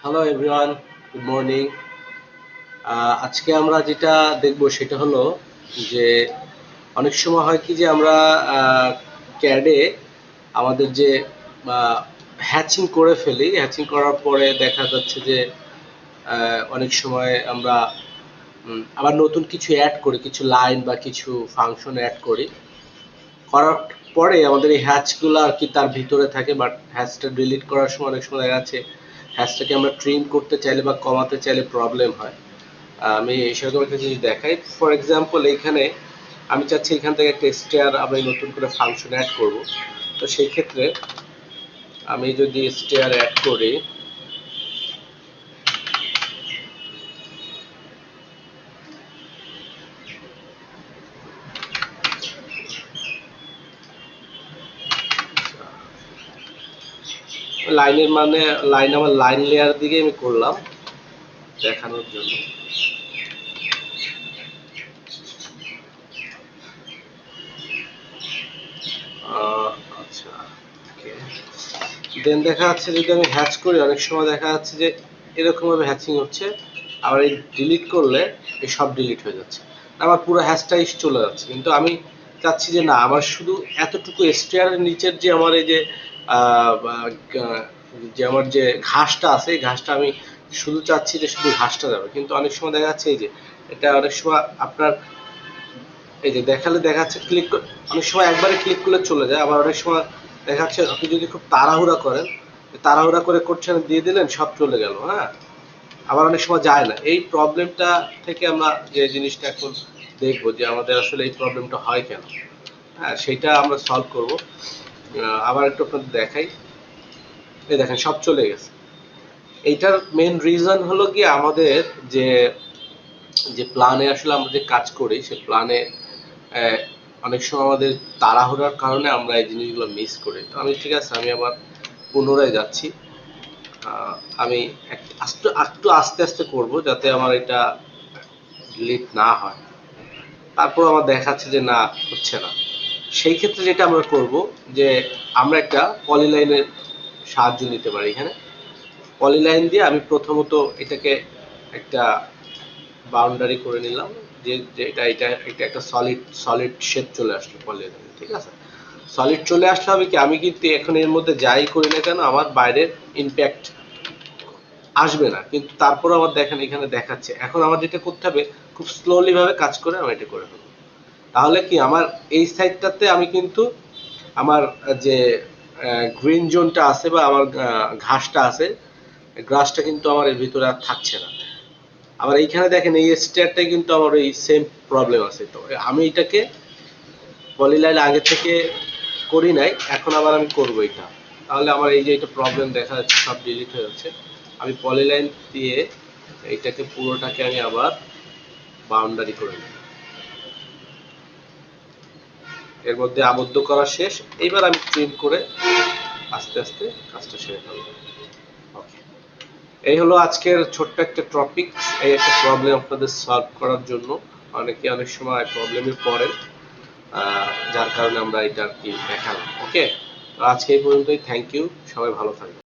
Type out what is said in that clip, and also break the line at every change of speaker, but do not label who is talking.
Hello everyone, good morning. আজকে আমরা যেটা দেখব সেটা হলো যে অনেক সময় হয় কি যে আমরা ক্যাডে আমাদের যে হ্যাচিং করে ফেলি। হ্যাচিং করার পরে দেখা যাচ্ছে যে অনেক সময় আমরা আবার নতুন কিছু অ্যাড করি, কিছু লাইন বা কিছু ফাংশন অ্যাড করার পরে আমাদের এই হ্যাচগুলো আর কি তার ভিতরে থাকে, বাট হ্যাচটা ডিলিট করার সময় অনেক সময় দেখা যাচ্ছে হ্যাচটাকে আমরা ট্রিম করতে চাইলে বা কমাতে চাইলে প্রবলেম হয়। আমি সেরকম একটা জিনিস দেখাই। ফর এক্সাম্পল, এইখানে আমি চাচ্ছি এখান থেকে একটা স্টেয়ার আমি নতুন করে ফাংশন অ্যাড করব। তো সেই ক্ষেত্রে আমি যদি স্টেয়ার অ্যাড করি, লাইনের মানে লাইন আমার লাইন লেয়ার দিকে আমি করলাম দেখানোর জন্য। আচ্ছা, ওকে। দেন দেখা যাচ্ছে যদি আমি হ্যাচ করি, অনেক সময় দেখা যাচ্ছে যে এরকমভাবে হ্যাচিং হচ্ছে, আবার এই ডিলিট করলে এই সব ডিলিট হয়ে যাচ্ছে, আমার পুরো হ্যাচটাই চলে যাচ্ছে। কিন্তু আমি চাচ্ছি যে না, আমার শুধু এতটুকু স্টেয়ারের নিচের যে আমার এই যে যে আমার যে ঘাসটা আছে, এই ঘাসটা আমি শুধু চাচ্ছি যে শুধু ঘাসটা যাবে। কিন্তু অনেক সময় দেখা যাচ্ছে এই যে এটা অনেক সময় আপনার এই যে দেখালে দেখাচ্ছে ক্লিক, অনেক সময় একবারে ক্লিক করলে চলে যায়। আবার অনেক সময় দেখাচ্ছে আপনি যদি খুব তাড়াহুড়া করেন, তাড়াহুড়া করে করছেন, দিয়ে দিলেন, সব চলে গেল। হ্যাঁ, আবার অনেক সময় যায় না। এই প্রবলেমটা থেকে আমরা যে জিনিসটা এখন দেখবো যে আমাদের আসলে এই প্রবলেমটা হয় কেন। হ্যাঁ, সেটা আমরা সলভ করব। আবার একটু আপনাদের দেখাই। এই দেখেন সব চলে গেছে। এইটার মেন রিজন হলো কি আমাদের যে যে প্ল্যানে আসলে আমরা যে কাজ করি, সেই প্ল্যানে অনেক সময় আমাদের তাড়াহুড়ার কারণে আমরা এই জিনিসগুলো মিস করি। তো আমি ঠিক আছে, আমি আবার পুনরায় যাচ্ছি। আমি একটু আস্তে আস্তে করব যাতে আমার এটা ডিলিট না হয়। তারপর আমার দেখাচ্ছে যে না, হচ্ছে না। সেই ক্ষেত্রে যেটা আমরা করব যে আমরা একটা পলিলাইনের সাহায্য নিতে পারি। এখানে পলিলাইন দিয়ে আমি প্রথমত এটাকে একটা বাউন্ডারি করে নিলাম, যে এটা এটা এটা একটা সলিড সলিড শেপ চলে আসলো পলিলাইনে। ঠিক আছে, সলিড চলে আসলে হবে কি, আমি কিন্তু এখন এর মধ্যে যাই করি না কেন আমার বাইরের ইম্প্যাক্ট আসবে না। কিন্তু তারপর আমার দেখেন এখানে দেখাচ্ছে। এখন আমার যেটা করতে হবে, খুব স্লোলি ভাবে কাজ করে আমি এটা করে ফেলবো। তাহলে কি আমার এই সাইডটাতে আমি কিন্তু আমার যে গ্রিন জোনটা আছে বা আমার ঘাসটা আছে, গ্রাসটা কিন্তু আমার এর ভিতরে আর থাকছে না। আবার এইখানে দেখেন এই স্টেয়ারটাই কিন্তু আমার এই সেম প্রবলেম আছে। তো আমি এটাকে পলিলাইন আগে থেকে করি নাই, এখন আবার আমি করবো এটা। তাহলে আমার এই যে এটা প্রবলেম দেখা যাচ্ছে, সব ডিলিট হয়ে যাচ্ছে। আমি পলিলাইন দিয়ে এইটাকে পুরোটাকে আমি আবার বাউন্ডারি করে নিই। এর মধ্যে আবদ্ধ করা শেষ। এইবার আমি ট্রিম করে আস্তে আস্তে কাজটা সেরে ফেলবো। ওকে, এই হলো আজকের ছোট্ট একটা টপিক। এই একটা প্রবলেম আপনাদের সলভ করার জন্য। অনেকে অনেক সময় প্রবলেমে পড়েন, যার কারণে আমরা এটা আর কি দেখালাম। ওকে, তো আজকে এই পর্যন্তই। থ্যাংক ইউ, সবাই ভালো থাকবেন।